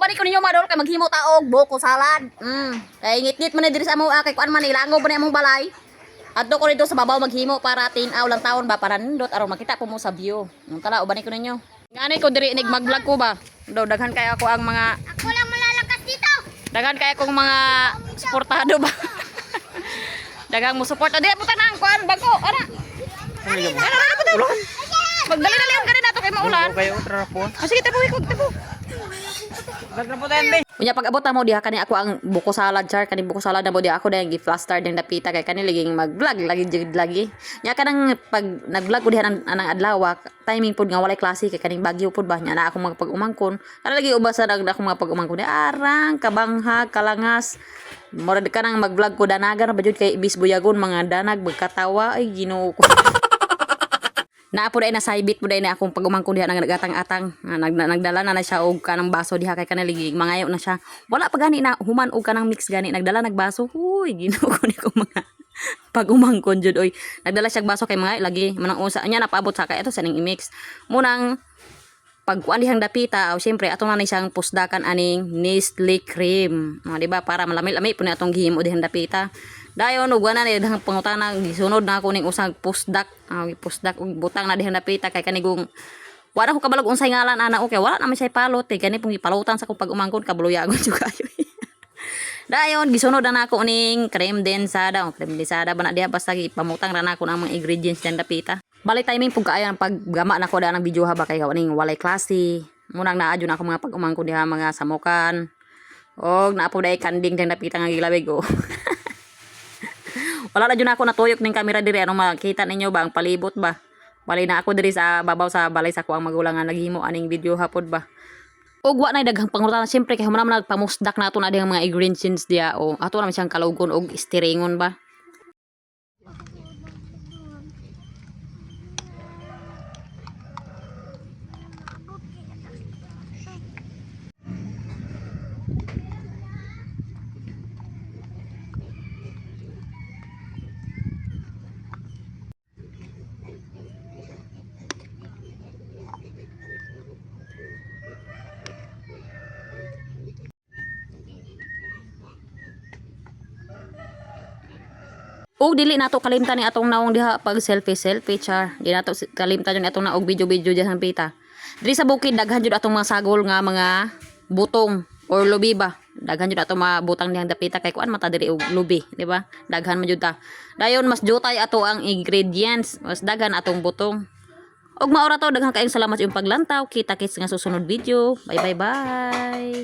balik ko ninyo madol kay maghimo taog buko salad. Kay ngit-ngit man diri sa amo kay kuan man ilango ba ni among balay. Adto ko dito sa babaw maghimo para tinaw lang taon ba para nindot aron makita po mo sa view. Tala ubani ko ninyo. Ngani ko diri inig mag-vlog ko ba. Do daghan kay ako ang mga Ako lang malalakas dito. daghan kay akong mga suportado ba. Dagang mo support. Di puta nang kuan bago. Ara. Ara puta. Magdali-dali ang ganun nato kay maulan. Okay, ultra po. Sige tapo ikog tapo. Lagna po tayo, be. Unya pag-abot na mo diha kani ako ang buko salad char kani buko salad na mo diha ako dayang gi-flaster ding napita kay kani liging mag-vlog lagi jud lagi. Nya kanang pag nag-vlog ko diha anang adlaw timing pud nga walay klase kay kaning bagyo pud ba nya na ako magpag-umangkon. Kana lagi ubasa na ako magpag-umangkon. Arang kabanghag kalangas. Murad ka nang mag-vlog ko danagan ba jud kay ibis buyagon mga danag magkatawa ay Ginoo ko. Naapo day na saibit mo day na akong pagumangkon diha nagagatang-atang nagdala na siya og kanang baso diha kay kanang mangayo na siya wala pa gani na human og kanang mix gani nagdala nagbaso huy Ginoo ko ni ko mga pagumangkon jud oy nagdala siya baso kay mga lagi manang usa nya napaabot sa kay ito sa ning i-mix munang pagkuan dihang dapita o syempre ato na siyang pusdakan aning Nestle cream di ba para malami-lami po ni atong gihimo dihang dapita dayon ug wala na dihang pangutana gisunod na ako ning usag pusdak ug butang na dihang dapita kay kanigong wala ko kabalog unsay ngalan ana okay wala naman siya palot kay gani pong ipalutan sa kong pag-umangkon kabuluyagon jud kayo dayon gisunod na ako ning cream densada o cream densada ba na diha basta ipamutang ra na ako ng mga ingredients dihang dapita bali timing pug kaayo ang paggama nako da ng video ha ba kay kaning walay klase munang naadyo na ako mga pag-umangkon diha mga samukan og naapo day kanding dihang dapita nga gilawig o wala na dyan ako natuyok ng camera diri ano makita ninyo ba ang palibot ba wali na ako diri sa babaw sa balay sa ko ang magulang nga naghimo aning video hapod ba ug wa na daghang pangutana syempre kay human man nagpamusdak nato na dihang mga ingredients dia o ato na siyang kalugon og stiringon ba. Og dili nato kalimtan ni atong naong diha pag selfie char. Di nato kalimtan ni atong naog video diha sang pita. Diri sa bukid daghan jud atong mga sagol nga mga butong or lubi ba. Daghan jud atong mga butang dihang dapita kay kuan mata diri og lubi, di ba? Daghan man jud ta. Dayon mas jutay ato ang ingredients, mas daghan atong butong. Og maura to daghang kaayong salamat sa iyong paglantaw. Kita-kits nga susunod video. Bye.